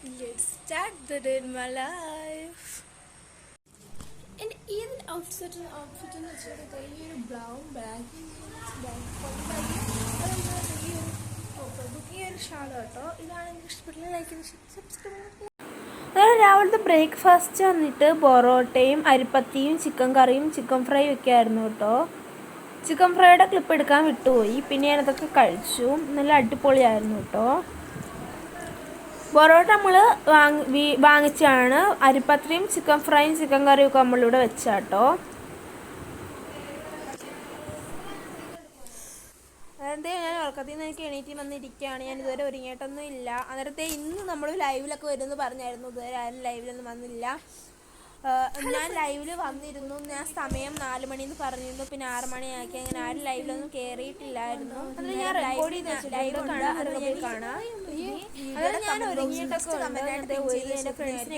let's start the day in my life. എൻ്റെ ഈ outfit എന്ന് വെച്ചാൽ ഈ ഒരു ബ്രൗൺ ബാഗ് ഈ ഒരു ഷാൾ കേട്ടോ. ഇതാണ് എനിക്ക് ഇഷ്ടപ്പെട്ട ലൈക്ക് സബ്സ്ക്രൈബ്. അതായത് രാവിലത്തെ ബ്രേക്ക്ഫാസ്റ്റ് വന്നിട്ട് പൊറോട്ടയും അരിപ്പത്തിയും ചിക്കൻ കറിയും ചിക്കൻ ഫ്രൈയും ഒക്കെ ആയിരുന്നു കേട്ടോ. ചിക്കൻ ഫ്രൈയുടെ ക്ലിപ്പ് എടുക്കാൻ വിട്ടുപോയി. പിന്നെ ഞാനതൊക്കെ കഴിച്ചു. നല്ല അടിപൊളിയായിരുന്നു കേട്ടോ. പൊറോട്ട നമ്മൾ വാങ്ങിച്ചാണ്. അരിപ്പത്തിരിയും ചിക്കൻ ഫ്രൈയും ചിക്കൻ കറിയും ഒക്കെ നമ്മളിവിടെ വെച്ചാട്ടോ. അതെന്തേ ഞാൻ ഉറക്കത്തിൽ നിന്ന് എനിക്ക് എണീറ്റ് വന്നിരിക്കുകയാണ്. ഞാൻ ഇതുവരെ ഒരുങ്ങിയിട്ടൊന്നും ഇല്ല. അന്നേരത്തെ ഇന്ന് നമ്മൾ ലൈവിലൊക്കെ വരുമെന്ന് പറഞ്ഞായിരുന്നു. ഇതുവരെ ആരും ലൈവിലൊന്നും വന്നില്ല. ഞാൻ ലൈവിൽ വന്നിരുന്നു. ഞാൻ സമയം 4 മണിന്ന് പറഞ്ഞിരുന്നു. പിന്നെ 6 മണിയാക്കി. അങ്ങനെ ആരും ലൈവിലൊന്നും കയറിയിട്ടില്ലായിരുന്നു. അത് ഞാൻ റെക്കോർഡ് ചെയ്ത് ലൈവ് കാണാം. ഞാൻ ഒരുങ്ങിയിട്ടൊക്കെ എൻ്റെ ഫ്രണ്ട്സിനെ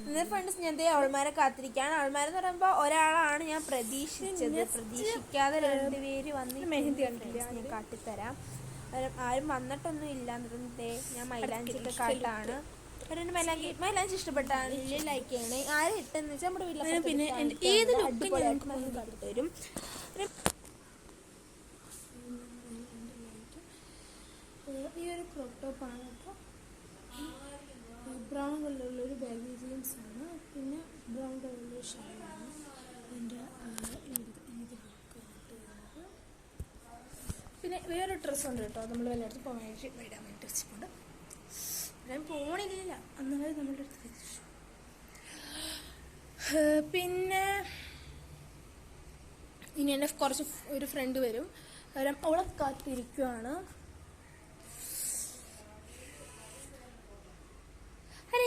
ഇന്നത്തെ ഫ്രണ്ട്സ് ഞാൻ അവൾമാരെ കാത്തിരിക്കുകയാണ്. അവൾമാരെന്ന് പറയുമ്പോൾ ഒരാളാണ് ഞാൻ പ്രതീക്ഷിച്ചത്. പ്രതീക്ഷിക്കാതെ 2 പേര് വന്ന് മെഹന്തി ഞാൻ കാട്ടിത്തരാം. ആരും വന്നിട്ടൊന്നും ഇല്ല. എന്നിട്ട് ഞാൻ മൈലാഞ്ചിയൊക്കെ കാട്ടാണ്. മൈലാഞ്ചി ഇഷ്ടപ്പെട്ടാണ് ലൈക്ക് ചെയ്യണേ. ആരും ഇട്ടെന്ന് വെച്ചാൽ നമ്മുടെ വീട്ടിൽ പിന്നെ ഏത് വരും. ഈ ഒരു ക്രോപ്പ് ടോപ്പാണ് കേട്ടോ. ബ്രൗൺ കളറിലൊരു ബാഗി ജീൻസ് ആണ്. പിന്നെ ബ്രൗൺ കളറിലൊരു ഷാളാണ്. എൻ്റെ പിന്നെ വേറൊരു ഡ്രസ്സുണ്ട് കേട്ടോ. നമ്മൾ വല്ലയിടത്ത് പോകാൻ വേണ്ടി ഇടാൻ വേണ്ടി വെച്ചിട്ടുണ്ട്. ഞാൻ പോണില്ല എന്നാലും നമ്മളുടെ അടുത്ത് വെച്ചു. പിന്നെ ഇനി എൻ്റെ ഒരു ഫ്രണ്ട് വരും. അവളെ കാത്തിരിക്കുവാണ്.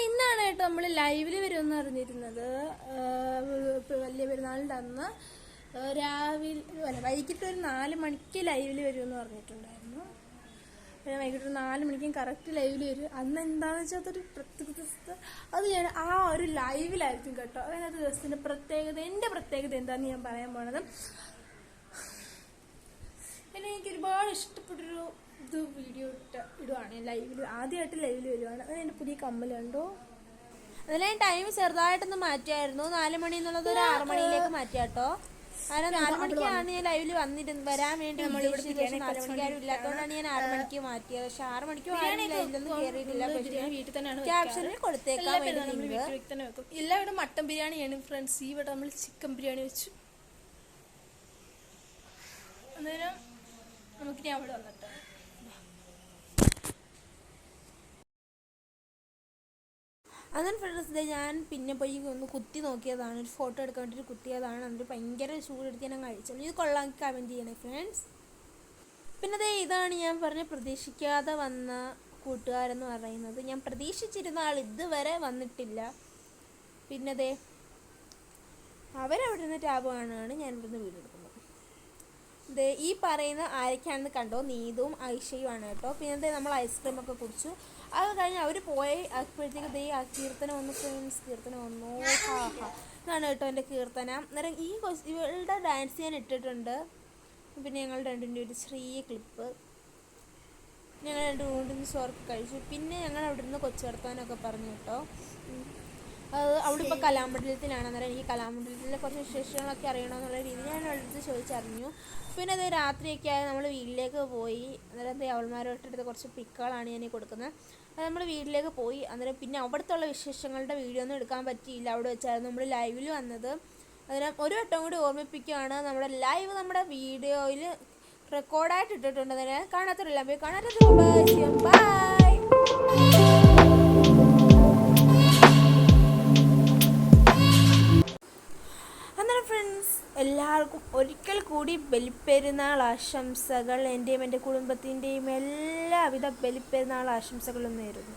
ഇന്നാണ് കേട്ടോ നമ്മൾ ലൈവിൽ വരുമെന്ന് അറിഞ്ഞിരുന്നത്. വലിയ പെരുന്നാളിൻ്റെ അന്ന് വൈകിട്ട് ഒരു 4 മണിക്ക് ലൈവിൽ വരുമെന്ന് പറഞ്ഞിട്ടുണ്ടായിരുന്നു. വൈകിട്ട് 4 മണിക്കും കറക്റ്റ് ലൈവിൽ വരും. അന്ന് എന്താണെന്ന് വെച്ചാൽ അതൊരു പ്രത്യേക ദിവസത്തെ അത് ഞാൻ ആ ഒരു ലൈവിലായിരിക്കും കേട്ടോ. അതിനകത്ത് ദിവസത്തിൻ്റെ പ്രത്യേകത എൻ്റെ പ്രത്യേകത എന്താണെന്ന് ഞാൻ പറയാൻ പോണത്. പിന്നെ എനിക്ക് ഒരുപാട് ഇഷ്ടപ്പെട്ടൊരു വീഡിയോ ഇടുവാണ്. ലൈവിൽ ആദ്യമായിട്ട് ലൈവിൽ വരുവാണ്. അത് എൻ്റെ പുതിയ കമ്മലുണ്ടോ. അതിൽ ഞാൻ ടൈം ചെറുതായിട്ടൊന്ന് മാറ്റിയായിരുന്നു. 4 മണി എന്നുള്ളത് ഒരു 6 മണിയിലേക്ക് മാറ്റിയാട്ടോ. കാരണം 4 മണിക്കാണ് ഞാൻ ലൈവിൽ വരാൻ വേണ്ടി. 4 മണിക്കാരും ഇല്ലാത്തതുകൊണ്ടാണ് ഞാൻ 6 മണിക്ക് മാറ്റിയത്. പക്ഷെ 6 മണിക്ക് ലൈവിലൊന്നും കയറിയിട്ടില്ല. ക്യാപ്ഷനിൽ കൊടുത്തേക്കാം. എല്ലാവരും മട്ടൻ ബിരിയാണിയാണ് ഫ്രണ്ട്സ്. ഈ ഇവിടെ നമ്മൾ ചിക്കൻ ബിരിയാണി വെച്ചു. അന്നേരം നമുക്കിനി അവിടെ വന്നിട്ട് അങ്ങനെ ഫ്രണ്ട്സ് ഞാൻ പിന്നെ പോയി ഒന്ന് കുത്തി നോക്കിയതാണ്. ഒരു ഫോട്ടോ എടുക്കാൻ വേണ്ടിയിട്ട് കുത്തിയതാണ്. എന്നിട്ട് ഭയങ്കര ചൂടെടുത്ത് ഞാൻ കഴിച്ചത്. ഇത് കൊള്ളാൻ കമൻറ്റ് ചെയ്യണേ ഫ്രണ്ട്സ്. പിന്നെ ഇതാണ് ഞാൻ പറഞ്ഞ പ്രതീക്ഷിക്കാതെ വന്ന കൂട്ടുകാരെന്ന് പറയുന്നത്. ഞാൻ പ്രതീക്ഷിച്ചിരുന്ന ആൾ ഇതുവരെ വന്നിട്ടില്ല. പിന്നെ അവരവിടെ നിന്ന് ടാബ് കാണുകയാണ്. ഞാൻ ഇവിടുന്ന് വീഡിയോ എടുക്കുന്നത്. ഈ പറയുന്ന ആരൊക്കെയാണെന്ന് കണ്ടോ. നീതും ഐഷയുമാണ് കേട്ടോ. പിന്നെ നമ്മൾ ഐസ്ക്രീമൊക്കെ കുടിച്ചു. അത് കഴിഞ്ഞ് അവർ പോയി അപ്പോഴത്തേക്ക് ആ കീർത്തന വന്നു ഫ്രണ്ട്സ്. കീർത്തന വന്നു. ഇതാണ് കേട്ടോ എൻ്റെ കീർത്തന. അന്നേരം ഇവളുടെ ഡാൻസ് ഞാൻ ഇട്ടിട്ടുണ്ട്. പിന്നെ ഞങ്ങൾ രണ്ടിൻ്റെ ഒരു ചെറിയ ക്ലിപ്പ്. ഞങ്ങൾ 2 ഊണ്ടിന് ചോർക്ക് കഴിച്ചു. പിന്നെ ഞങ്ങൾ അവിടെ നിന്ന് കൊച്ചു വർത്താനൊക്കെ പറഞ്ഞു കേട്ടോ. അവിടെ ഇപ്പോൾ കലാമണ്ഡലത്തിലാണ്. അന്നേരം എനിക്ക് കലാമണ്ഡലത്തിലെ കുറച്ച് വിശേഷങ്ങളൊക്കെ അറിയണമെന്നുള്ള രീതിയിൽ ഞാൻ അവളുടെ ചോദിച്ചറിഞ്ഞു. പിന്നെ രാത്രിയൊക്കെ ആയി നമ്മൾ വീട്ടിലേക്ക് പോയി. അന്നേരം അവൾമാരോട്ടെടുത്ത് കുറച്ച് പിക്കുകളാണ് ഞാൻ കൊടുക്കുന്നത്. അത് നമ്മൾ വീട്ടിലേക്ക് പോയി. അന്നേരം പിന്നെ അവിടുത്തെ വിശേഷങ്ങളുടെ വീഡിയോ ഒന്നും എടുക്കാൻ പറ്റിയില്ല. അവിടെ വെച്ചായിരുന്നു നമ്മൾ ലൈവിൽ വന്നത്. അന്നേരം ഒരു വട്ടം കൂടി ഓർമ്മിപ്പിക്കുകയാണ്. നമ്മുടെ ലൈവ് നമ്മുടെ വീഡിയോയിൽ റെക്കോർഡായിട്ട് ഇട്ടിട്ടുണ്ട്. അന്നേരം കാണാത്തവരില്ല പോയി കാണാത്തത് ബൈ. എല്ലാവർക്കും ഒരിക്കൽ കൂടി ബലിപ്പെരുന്നാൾ ആശംസകൾ. എൻ്റെയും എൻ്റെ കുടുംബത്തിൻ്റെയും എല്ലാവിധ ബലിപ്പെരുന്നാൾ ആശംസകളും നേരുന്നു.